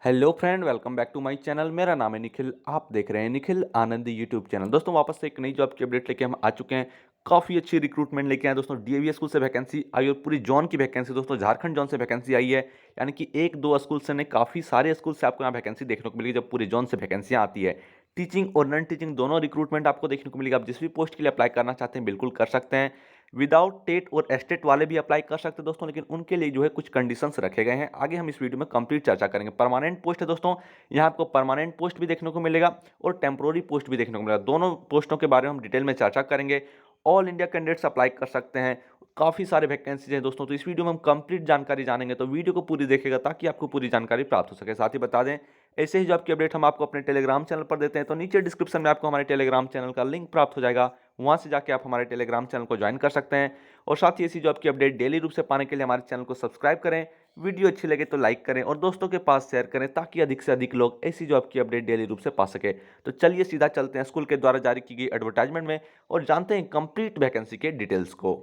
Hello friend, welcome back to my channel. मेरा नाम है निखिल। आप देख रहे हैं निखिल आनंद यूट्यूब चैनल। दोस्तों वापस से एक नई जॉब की अपडेट लेके हम आ चुके हैं। काफ़ी अच्छी रिक्रूटमेंट लेके आए दोस्तों। डीएवी स्कूल से वैकेंसी आई और पूरी जॉन की वैकेंसी दोस्तों, झारखंड जॉन से वैकेंसी आई है। यानी कि एक दो स्कूल से नहीं, काफ़ी सारे स्कूल से आपको यहाँ वैकेंसी देखने को मिलेगी जब पूरी जॉन से वैकेंसियाँ आती है। टीचिंग और नॉन टीचिंग दोनों रिक्रूटमेंट आपको देखने को मिलेगा। आप जिस भी पोस्ट के लिए अप्लाई करना चाहते हैं बिल्कुल कर सकते हैं। विदाउट टेट और एस्टेट वाले भी अप्लाई कर सकते हैं दोस्तों, लेकिन उनके लिए जो है कुछ कंडीशंस रखे गए हैं। आगे हम इस वीडियो में कंप्लीट चर्चा करेंगे। परमानेंट पोस्ट है दोस्तों, यहाँ आपको परमानेंट पोस्ट भी देखने को मिलेगा और टेम्पोररी पोस्ट भी देखने को मिलेगा। दोनों पोस्टों के बारे में हम डिटेल में चर्चा करेंगे। ऑल इंडिया कैंडिडेट्स अप्लाई कर सकते हैं। काफ़ी सारे वैकेंसीज हैं दोस्तों, तो इस वीडियो में हम कंप्लीट जानकारी जानेंगे। तो वीडियो को पूरी देखिएगा ताकि आपको पूरी जानकारी प्राप्त हो सके। साथ ही बता दें, ऐसे ही जॉब की अपडेट हम आपको अपने टेलीग्राम चैनल पर देते हैं। तो नीचे डिस्क्रिप्शन में आपको हमारे टेलीग्राम चैनल का लिंक प्राप्त हो जाएगा। वहाँ से जाके आप हमारे टेलीग्राम चैनल को ज्वाइन कर सकते हैं। और साथ ही ऐसी जॉब की अपडेट डेली रूप से पाने के लिए हमारे चैनल को सब्सक्राइब करें। वीडियो अच्छी लगे तो लाइक करें और दोस्तों के पास शेयर करें ताकि अधिक से अधिक लोग ऐसी जॉब की अपडेट डेली रूप से पा सके। तो चलिए सीधा चलते हैं स्कूल के द्वारा जारी की गई एडवर्टाइजमेंट में और जानते हैं कंप्लीट वैकेंसी के डिटेल्स को।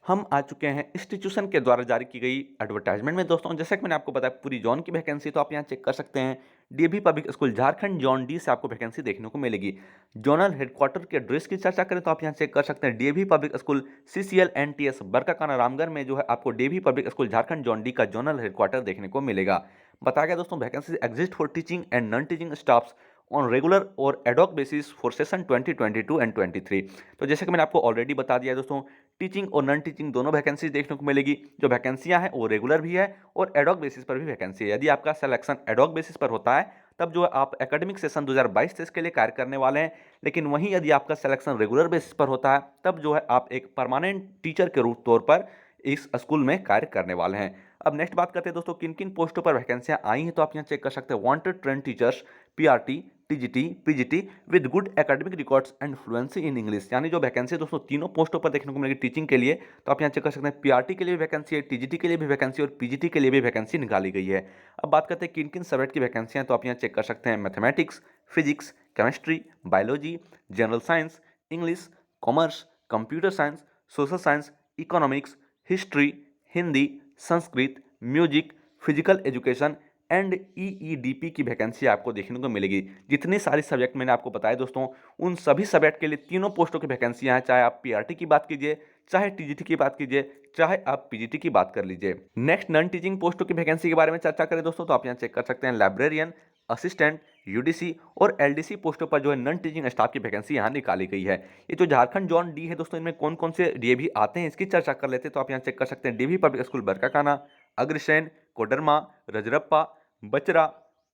हम आ चुके हैं इंस्टीट्यूशन के द्वारा जारी की गई एडवर्टाइजमेंट में दोस्तों। जैसा कि मैंने आपको बताया पूरी जॉन की वैकेंसी, तो आप यहाँ चेक कर सकते हैं। DAV public school Jharkhand zone D से आपको वैकेंसी देखने को मिलेगी। जोनल हेडक्वार्टर के एड्रेस की चर्चा करें तो आप यहाँ चेक कर सकते हैं। DAV public school CCL NTS Barkakana Ramgarh में जो है आपको DAV public school Jharkhand zone D का जोनल हेडक्वार्टर देखने को मिलेगा। बताया गया दोस्तों, vacancy exist for teaching and non teaching staffs on regular और ad hoc basis for session 2022 and 23। तो जैसे कि मैंने आपको ऑलरेडी बता दिया दोस्तों, टीचिंग और नॉन टीचिंग दोनों वैकेंसी देखने को मिलेगी। जो वैकेंसियां हैं वो रेगुलर भी है और एडॉक बेसिस पर भी वैकेंसी है। यदि आपका सिलेक्शन एडॉक बेसिस पर होता है तब जो है आप एकेडमिक सेशन 2022-23 के लिए कार्य करने वाले हैं। लेकिन वहीं यदि आपका सिलेक्शन रेगुलर बेसिस पर होता है तब जो है आप एक परमानेंट टीचर के रूप तौर पर इस स्कूल में कार्य करने वाले हैं। अब नेक्स्ट बात करते हैं दोस्तों, किन किन पोस्टों पर वैकेंसियां आई हैं। तो आप यहाँ चेक कर सकते हैं। Wanted train teachers, PRT, TGT, PGT with good academic records and fluency in English. यानी जो वैकेंसी दोस्तों तीनों पोस्टों पर देखने को मिलेगी टीचिंग के लिए। तो आप यहाँ चेक कर सकते हैं, पीआरटी के लिए भी वैकेंसी है, टीजीटी के लिए भी वैकेंसी और पीजीटी के लिए भी वैकेंसी निकाली गई है। अब बात करते हैं किन किन सब्जेक्ट की वैकेंसियां। तो आप यहाँ चेक कर सकते हैं। Mathematics, physics, chemistry, biology, general science, English, commerce, computer science, social science, economics, history, Hindi, Sanskrit, music, physical education and EEDP की वैकेंसी आपको देखने को मिलेगी। जितने सारे सब्जेक्ट मैंने आपको बताए दोस्तों, उन सभी सब्जेक्ट के लिए तीनों पोस्टों की वैकेंसियां हैं। चाहे आप पीआरटी की बात कीजिए, चाहे टीजीटी की बात कीजिए, चाहे आप पीजीटी की बात कर लीजिए। नेक्स्ट नॉन टीचिंग पोस्टों की वैकेंसी के बारे में चर्चा करें दोस्तों, तो आप यहाँ चेक कर सकते हैं। लाइब्रेरियन, असिस्टेंट, यूडीसी और एलडीसी पोस्टों पर जो है नॉन टीचिंग स्टाफ की वैकेंसी यहाँ निकाली गई है। ये जो झारखंड जॉन डी है दोस्तों, इनमें कौन कौन से डीएवी आते हैं इसकी चर्चा कर लेते हैं। तो आप यहाँ चेक कर सकते हैं। DV public school Barkakana, Agrasen, Koderma, Rajrappa, Bachra,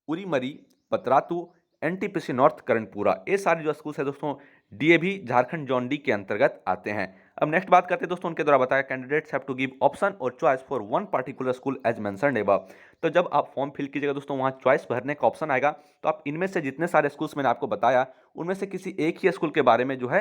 Urimari, Patratu, NTPC north, Karanpura, ये सारे जो स्कूल्स है दोस्तों डीएवी झारखंड जॉन डी के अंतर्गत आते हैं। अब नेक्स्ट बात करते हैं दोस्तों, उनके द्वारा बताया candidates have to give option और choice for one particular school as mentioned above. तो जब आप फॉर्म फिल कीजिएगा दोस्तों, वहाँ चॉइस भरने का ऑप्शन आएगा। तो आप इनमें से जितने सारे स्कूल्स मैंने आपको बताया उनमें से किसी एक ही स्कूल के बारे में जो है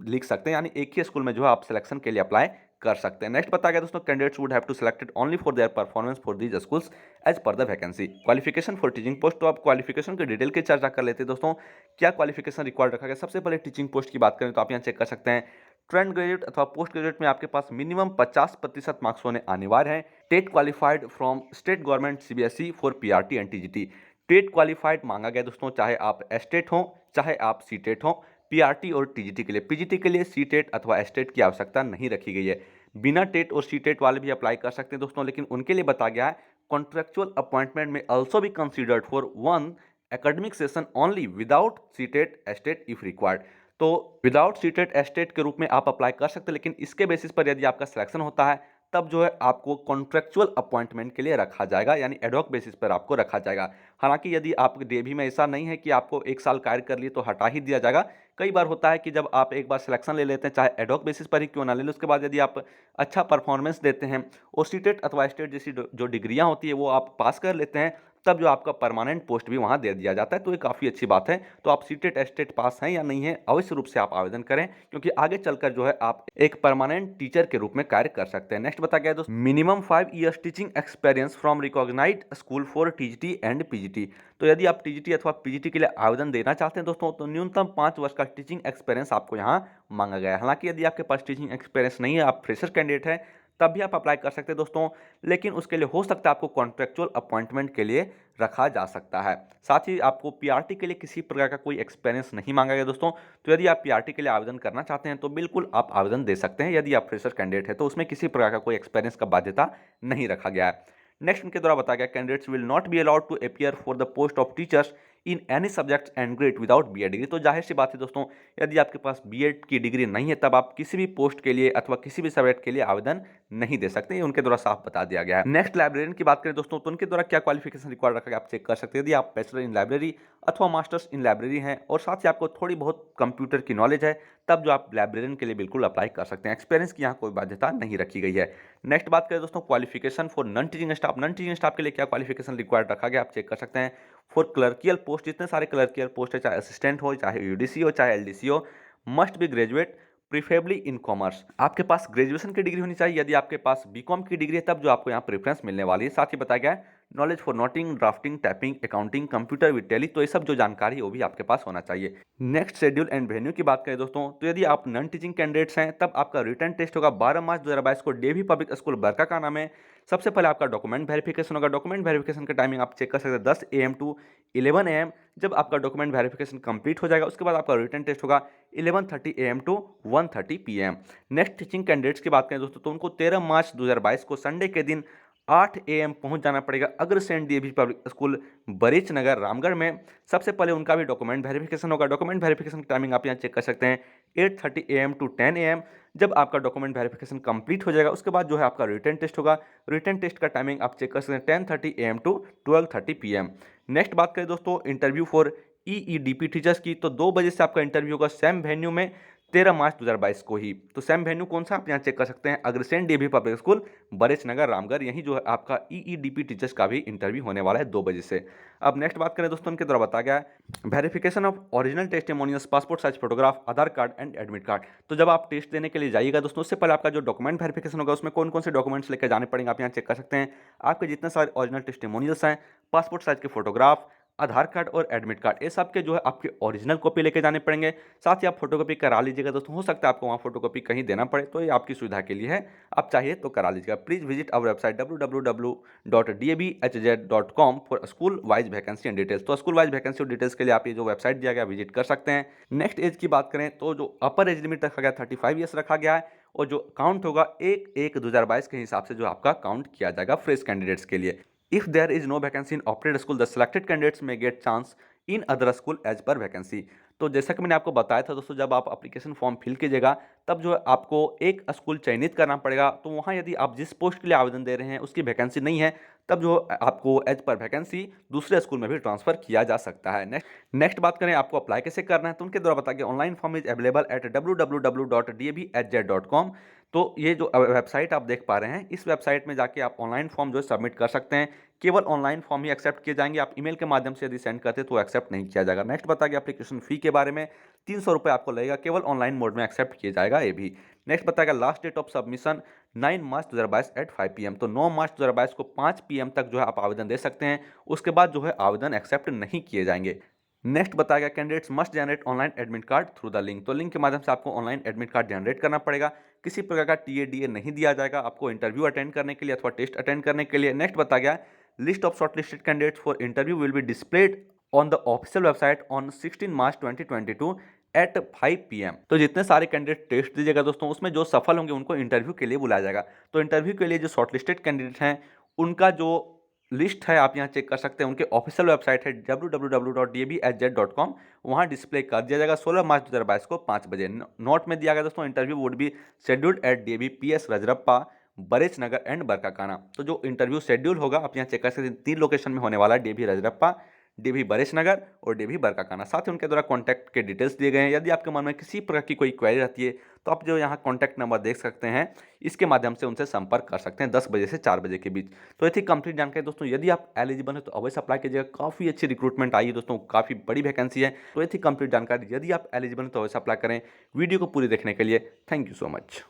लिख सकते हैं। यानी एक ही स्कूल में जो है आप सिलेक्शन के लिए अप्लाई कर सकते हैं। नेक्स्ट बताया गया दोस्तों, candidates would have to selected only for their performance for these schools as per the vacancy. Qualification for teaching post, तो आप क्वालिफिकेशन की डिटेल की चर्चा कर लेते हैं दोस्तों। क्या क्वालिफिकेशन रिक्वायर्ड रखा गया। सबसे पहले टीचिंग पोस्ट की बात करें तो आप यहाँ चेक कर सकते हैं। ट्रेंड ग्रेजुएट अथवा पोस्ट ग्रेजुएट में आपके पास मिनिमम 50% मार्क्स होने अनिवार्य हैं। TET qualified from state government CBSE for PRT and TGT. TET qualified मांगा गया दोस्तों, चाहे आप एस्टेट हो चाहे आप सीटेट हो। पीआरटी और टीजीटी के लिए, पीजीटी के लिए सीटेट अथवा एस्टेट की आवश्यकता नहीं रखी गई है। बिना टेट और सीटेट वाले भी अप्लाई कर सकते हैं दोस्तों, लेकिन उनके लिए बताया गया है कॉन्ट्रेक्चुअल अपॉइंटमेंट में ऑल्सो भी considered for one academic session only without CTET estate if required. तो विदाउट सीटेट एस्टेट के रूप में आप अप्लाई कर सकते हैं, लेकिन इसके बेसिस पर यदि आपका सिलेक्शन होता है तब जो है आपको कॉन्ट्रेक्चुअल अपॉइंटमेंट के लिए रखा जाएगा, यानी एडॉक बेसिस पर आपको रखा जाएगा। हालांकि यदि आप डीएवी में ऐसा नहीं है कि आपको एक साल कार्य कर लिए तो हटा ही दिया जाएगा। कई बार होता है कि जब आप एक बार सिलेक्शन ले लेते हैं, चाहे एडॉक बेसिस पर ही क्यों ना ले लें, उसके बाद यदि आप अच्छा परफॉर्मेंस देते हैं और सीटेट अथवा स्टेट जैसी जो डिग्रियां होती है वो आप पास कर लेते हैं, तब जो आपका परमानेंट पोस्ट भी वहां दे दिया जाता है। तो ये काफ़ी अच्छी बात है। तो आप सीटेट एस्टेट पास हैं या नहीं है, अवश्य रूप से आप आवेदन करें, क्योंकि आगे चलकर जो है आप एक परमानेंट टीचर के रूप में कार्य कर सकते हैं। नेक्स्ट बताया गया दोस्तों, minimum 5 years teaching experience from recognised school for TGT and PGT. तो यदि आप टीजीटी अथवा पीजीटी के लिए आवेदन देना चाहते हैं दोस्तों, तो न्यूनतम 5 वर्ष का टीचिंग एक्सपीरियंस आपको यहाँ मांगा गया है। हालांकि यदि आपके पास टीचिंग एक्सपीरियंस नहीं है, आप फ्रेशर कैंडिडेट है, तब भी आप अप्लाई कर सकते हैं दोस्तों। लेकिन उसके लिए हो सकता है आपको कॉन्ट्रेक्चुअल अपॉइंटमेंट के लिए रखा जा सकता है। साथ ही आपको पीआरटी के लिए किसी प्रकार का कोई एक्सपीरियंस नहीं मांगा गया दोस्तों। तो यदि आप पीआरटी के लिए आवेदन करना चाहते हैं तो बिल्कुल आप आवेदन दे सकते हैं। यदि आप फ्रेशर कैंडिडेट है तो उसमें किसी प्रकार का कोई एक्सपीरियंस का बाध्यता नहीं रखा गया है। नेक्स्ट उनके द्वारा बताया गया, candidates will not be allowed to appear for the post of teachers in any subjects and grade without BEd degree. तो जाहिर सी बात है दोस्तों, यदि आपके पास बीएड की डिग्री नहीं है तब आप किसी भी पोस्ट के लिए अथवा किसी भी सब्जेक्ट के लिए आवेदन नहीं दे सकते। ये उनके द्वारा साफ बता दिया गया है। नेक्स्ट लाइब्रेरियन की बात करें दोस्तों, तो उनके द्वारा क्या क्वालिफिकेशन रिक्वायर्ड रखा गया आप चेक कर सकते हैं। यदि आप बैचलर इन लाइब्रेरी अथवा मास्टर्स इन लाइब्रेरी हैं और साथ ही आपको थोड़ी बहुत कंप्यूटर की नॉलेज है, तब जो आप लाइब्रेरियन के लिए बिल्कुल अप्लाई कर सकते हैं। एक्सपीरियंस की यहाँ कोई बाध्यता नहीं रखी गई है। नेक्स्ट बात करें दोस्तों, qualification for non teaching staff. Non teaching staff के लिए क्या क्वालिफिकेशन रिक्वायर्ड रखा गया आप चेक कर सकते हैं। फॉर क्लर्कियल पोस्ट, जितने सारे क्लर्कियल पोस्ट है, चाहे असिस्टेंट हो, चाहे यूडीसी हो, चाहे एलडीसी हो, must be graduate preferably in commerce. आपके पास ग्रेजुएशन की डिग्री होनी चाहिए। यदि आपके पास बीकॉम की डिग्री है तब जो आपको यहाँ प्रेफरेंस मिलने वाली है। साथ ही बताया गया है knowledge for noting, drafting, typing, accounting, computer with tally. तो ये सब जो जानकारी है वो भी आपके पास होना चाहिए। नेक्स्ट शेड्यूल एंड वेन्यू की बात करें दोस्तों, तो यदि आप नॉन टीचिंग कैंडिडेट्स हैं तब आपका रिटर्न टेस्ट होगा 12 मार्च 2022 को डीएवी पब्लिक स्कूल बरकाकाना में। सबसे पहले आपका डॉक्यूमेंट वेरिफिकेशन होगा। डॉक्यूमेंट वेरिफिकेशन का टाइमिंग आप चेक कर सकते हैं 10 AM टू 11 AM। जब आपका डॉक्यूमेंट वेरिफिकेशन कंप्लीट हो जाएगा उसके बाद आपका रिटर्न टेस्ट होगा 11:30 AM to 1:30 PM। Next teaching candidates की बात करें दोस्तों, तो उनको 13 मार्च 2022 को संडे के दिन 8 AM पहुंच जाना पड़ेगा अग्रसेन डीएवी पब्लिक स्कूल बरीच नगर रामगढ़ में। सबसे पहले उनका भी डॉक्यूमेंट वेरिफिकेशन होगा। डॉक्यूमेंट वेरिफिकेशन की टाइमिंग आप यहाँ चेक कर सकते हैं 8:30 AM टू 10 AM। जब आपका डॉक्यूमेंट वेरिफिकेशन कंप्लीट हो जाएगा उसके बाद जो है आपका रिटर्न टेस्ट होगा। रिटर्न टेस्ट का टाइमिंग आप चेक कर सकते हैं 10:30 AM टू 12:30 PM। नेक्स्ट बात करें दोस्तों इंटरव्यू फॉर ईईडीपी टीचर्स की, तो 2 बजे से आपका इंटरव्यू होगा सेम वेन्यू में 13 मार्च 2022 को ही। तो सेम वेन्यू कौन सा आप यहाँ चेक कर सकते हैं, अग्रसेन डीएवी पब्लिक स्कूल बरेच नगर रामगढ़। यहीं जो है आपका ईईडीपी टीचर्स का भी इंटरव्यू होने वाला है 2 बजे से। अब नेक्स्ट बात करें दोस्तों, उनके द्वारा बताया गया है verification of original testimonials, passport size photograph, Aadhaar card and admit card. तो जब आप टेस्ट देने के लिए जाइएगा दोस्तों, उससे पहले आपका जो डॉक्यूमेंट वेरिफिकेशन होगा उसमें कौन कौन से डॉक्यूमेंट्स लेकर जाने पड़ेंगे आप यहाँ चेक कर सकते हैं। आपके जितने सारे ओरिजिनल टेस्टिमोनियल्स हैं, पासपोर्ट साइज के फोटोग्राफ, आधार कार्ड और एडमिट कार्ड, ये सब के जो है आपके ओरिजिनल कॉपी लेके जाने पड़ेंगे। साथ ही आप फोटोकॉपी करा लीजिएगा दोस्तों। हो सकता है आपको वहाँ फोटोकॉपी कहीं देना पड़े, तो ये आपकी सुविधा के लिए है, आप चाहिए तो करा लीजिएगा। Please visit our website www.dabhz.com for school wise vacancy and details. तो स्कूल वाइज वैकेंसी और डिटेल्स के लिए आप ये जो वेबसाइट दिया गया विजिट कर सकते हैं। नेक्स्ट एज की बात करें तो जो अपर एज लिमिट रखा गया 35 ईयर्स रखा गया है, और जो काउंट होगा 1/1/2022 के हिसाब से जो आपका काउंट किया जाएगा फ्रेश कैंडिडेट्स के लिए। If there is no vacancy in opted school, the selected candidates may get chance in other school as per vacancy। तो जैसा कि मैंने आपको बताया था दोस्तों, जब आप एप्लीकेशन फॉर्म फिल कीजिएगा तब जो है आपको एक स्कूल चयनित करना पड़ेगा। तो वहाँ यदि आप जिस पोस्ट के लिए आवेदन दे रहे हैं उसकी वैकेंसी नहीं है, तब जो आपको एज पर वैकेंसी दूसरे स्कूल में भी ट्रांसफर किया जा सकता है। नेक्स्ट बात करें आपको अप्लाई कैसे करना है, तो उनके द्वारा बताया गया online form is available at www.dabhz.com। तो ये जो वेबसाइट आप देख पा रहे हैं, इस वेबसाइट में जाके आप ऑनलाइन फॉर्म जो है सबमिट कर सकते हैं। केवल ऑनलाइन फॉर्म ही एक्सेप्ट किए जाएंगे। आप ईमेल के माध्यम से यदि सेंड करते हैं तो एक्सेप्ट नहीं किया जाएगा। नेक्स्ट बता गया एप्लीकेशन फी के बारे में, 300 रुपये आपको लगेगा, केवल ऑनलाइन मोड में एक्सेप्ट किया जाएगा ये भी। नेक्स्ट बताएगा last date of submission 9 March 2022 at 5 PM। तो 9 मार्च 2022 को 5 PM तक जो है आप आवेदन दे सकते हैं। उसके बाद जो है आवेदन एक्सेप्ट नहीं किए जाएंगे। नेक्स्ट बताया गया candidates must generate online admit card through the link. तो लिंक के माध्यम से आपको ऑनलाइन एडमिट कार्ड जनरेट करना पड़ेगा। किसी प्रकार का TADA नहीं दिया जाएगा आपको इंटरव्यू अटेंड करने के लिए अथवा टेस्ट अटेंड करने के लिए। नेक्स्ट बताया गया list of shortlisted candidates for interview will be displayed on the official website on 16 March 2022 at 5 PM। तो जितने सारे कैंडिडेट टेस्ट दीजिएगा दोस्तों, उसमें जो सफल होंगे उनको इंटरव्यू के लिए बुलाया जाएगा। तो इंटरव्यू के लिए जो शॉर्टलिस्टेड कैंडिडेट हैं उनका जो लिस्ट है आप यहाँ चेक कर सकते हैं। उनके ऑफिशियल वेबसाइट है www.dabhz.com, वहाँ डिस्प्ले कर दिया जाएगा 16 मार्च 2022 को 5 बजे। नोट में दिया गया दोस्तों interview would be scheduled at DAV PS Rajrappa बरेच नगर एंड बरकाकाना। तो जो इंटरव्यू शेड्यूल होगा आप यहाँ चेक कर सकते हैं, 3 लोकेशन में होने वाला है, DAV रजरप्पा, DAV बरेच नगर और DAV बरकाकाना। साथ ही उनके द्वारा कॉन्टैक्ट के डिटेल्स दिए गए हैं। यदि आपके मन में किसी प्रकार की कोई क्वेरी रहती है तो आप जो यहाँ कॉन्टैक्ट नंबर देख सकते हैं, इसके माध्यम से उनसे संपर्क कर सकते हैं 10 बजे से 4 बजे के बीच। तो ये थी कंप्लीट जानकारी दोस्तों। यदि आप एलिजिबल है तो अवश्य अप्लाई कीजिएगा। काफ़ी अच्छी रिक्रूटमेंट आई है दोस्तों, काफ़ी बड़ी वैकेंसी है। तो ये थी कंप्लीट जानकारी। यदि आप एलिजिबल है तो अवश्य अप्लाई करें। वीडियो को पूरी देखने के लिए थैंक यू सो मच।